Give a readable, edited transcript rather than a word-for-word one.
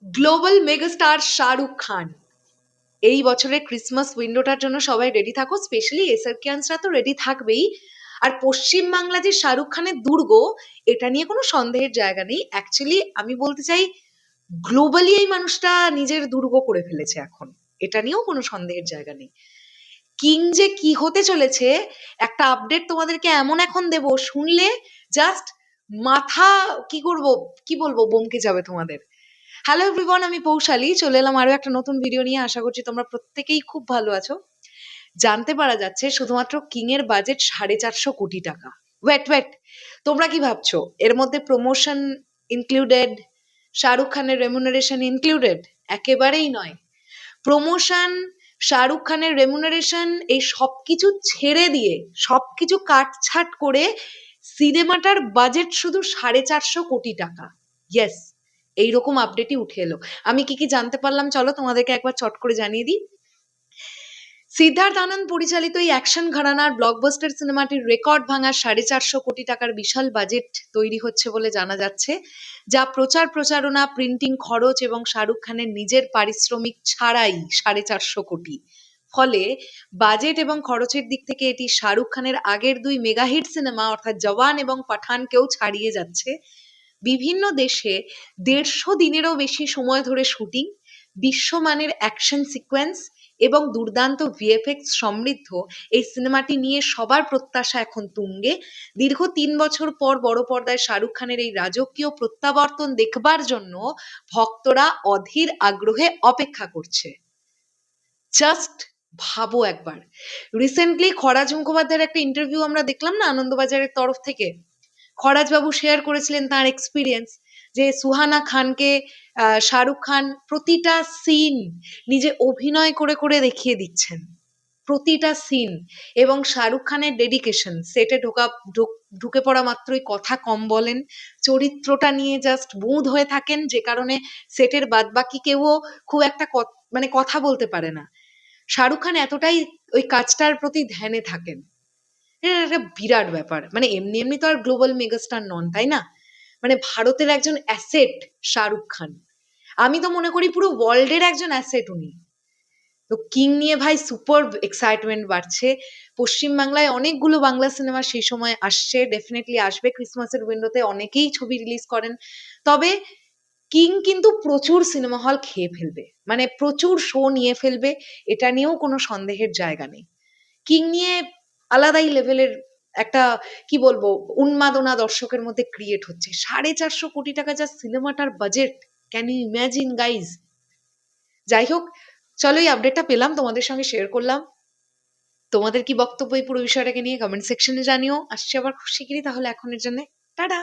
Global megastar Shahrukh Khan. এই বছরের Christmas উইন্ডোটার জন্য সবাই রেডি থাকো, স্পেশালি এসারকিয়ানসরা তো রেডি থাকবেই। আর পশ্চিমবাংলা যে শাহরুখ খানের দুর্গ, এটা নিয়ে কোনো সন্দেহের জায়গা নেই। অ্যাকচুয়ালি আমি বলতে চাই, গ্লোবালি এই মানুষটা নিজের দুর্গ করে ফেলেছে এখন, এটা নিয়েও কোনো সন্দেহের জায়গা নেই। কিং যে কি হতে চলেছে, একটা আপডেট তোমাদেরকে এমন এখন দেব, শুনলে জাস্ট মাথা কি বলবো বমকে যাবে তোমাদের। হ্যালো এভরিওয়ান, আমি পৌশালী চলে এলাম আরো একটা নতুন ভিডিও নিয়ে। আশা করছি তোমরা প্রত্যেকেই খুব ভালো আছো। জানতে পারা যাচ্ছে শুধুমাত্র কিং এর বাজেট 450 কোটি টাকা। ওয়েট, তোমরা কি ভাবছো এর মধ্যে প্রমোশন ইনক্লুডেড, শাহরুখ খানের রেমুনারেশন ইনক্লুডেড? একেবারেই নয়। প্রমোশন, শাহরুখ খানের রেমুনারেশন, এই সবকিছু ছেড়ে দিয়ে, সবকিছু কাটছাট করে সিনেমাটার বাজেট শুধু 450 কোটি টাকা। ইয়েস, এইরকম আপডেটই উঠে এলো। আমি কি জানতে পারলাম চলো তোমাদেরকে একবার চট করে জানিয়ে দিই। সিদ্ধার্থ আনন্দ পরিচালিত এই অ্যাকশন ঘরানার ব্লকবাস্টার সিনেমাটির রেকর্ড ভাঙার 450 কোটি টাকার বিশাল বাজেট তৈরি হচ্ছে বলে জানা যাচ্ছে, যা প্রচারণা, প্রিন্টিং খরচ এবং শাহরুখ খানের নিজের পারিশ্রমিক ছাড়াই 450 কোটি। ফলে বাজেট এবং খরচের দিক থেকে এটি শাহরুখ খানের আগের দুই মেগাহিট সিনেমা অর্থাৎ জওয়ান এবং পাঠানকেও ছাড়িয়ে যাচ্ছে। বিভিন্ন দেশে 150 দিনেরও বেশি সময় ধরে শুটিং, বিশ্বমানের অ্যাকশন সিকোয়েন্স এবং দুর্দান্ত ভিএফএক্স সমৃদ্ধ এই সিনেমাটি নিয়ে সবার প্রত্যাশা এখন তুঙ্গে। দীর্ঘ 3 বছর পর বড় পর্দায় শাহরুখ খানের এই রাজকীয় প্রত্যাবর্তন দেখবার জন্য ভক্তরা অধীর আগ্রহে অপেক্ষা করছে। জাস্ট ভাবো একবার, রিসেন্টলি খরাজ মুখোপাধ্যায়ের একটা ইন্টারভিউ আমরা দেখলাম না আনন্দবাজারের তরফ থেকে। খরাজ বাবু শেয়ার করেছিলেন তার এক্সপিরিয়েন্স, যে সুহানা খানকে শাহরুখ খান প্রতিটা সিন নিজে অভিনয় করে করে দেখিয়ে দিচ্ছেন, প্রতিটা সিন। এবং শাহরুখ খানের ডেডিকেশন, সেটে ঢুকে পড়া মাত্রই কথা কম বলেন, চরিত্রটা নিয়ে জাস্ট বুঁদ হয়ে থাকেন, যে কারণে সেটের বাদবাকি কেউও খুব একটা মানে কথা বলতে পারে না। শাহরুখ খান এতটাই ওই কাজটার প্রতি ধ্যানে থাকেন, এটা একটা বিরাট ব্যাপার। মানে এমনি তো আর গ্লোবাল মেগাস্টার নন, তাই না? মানে ভারতের একজন অ্যাসেট শাহরুখ খান। আমি তো মনে করি পুরো ওয়ার্ল্ডের একজন অ্যাসেট উনি। তো কিং নিয়ে ভাই সুপার এক্সাইটমেন্ট বাড়ছে। পশ্চিমবাংলায় অনেকগুলো বাংলা সিনেমা সেই সময় আসছে, ডেফিনেটলি আসবে ক্রিসমাসের উইন্ডোতে, অনেকেই ছবি রিলিজ করেন। তবে কিং কিন্তু প্রচুর সিনেমা হল খেয়ে ফেলবে, মানে প্রচুর শো নিয়ে ফেলবে, এটা নিয়েও কোনো সন্দেহের জায়গা নেই। কিং নিয়ে আলাদাই লেভেলের একটা কি বলবো উন্মাদনা দর্শকের মধ্যে ক্রিয়েট হচ্ছে। 450 কোটি টাকা যা সিনেমাটার budget, can you imagine guys? যাই হোক, চলো এই আপডেটটা পেলাম, তোমাদের সঙ্গে শেয়ার করলাম। তোমাদের কি বক্তব্য এই পুরো বিষয়টাকে নিয়ে কমেন্ট সেকশনে জানিও। আসছি আবার খুব শিগগিরই, তাহলে এখনের জন্য টাটা।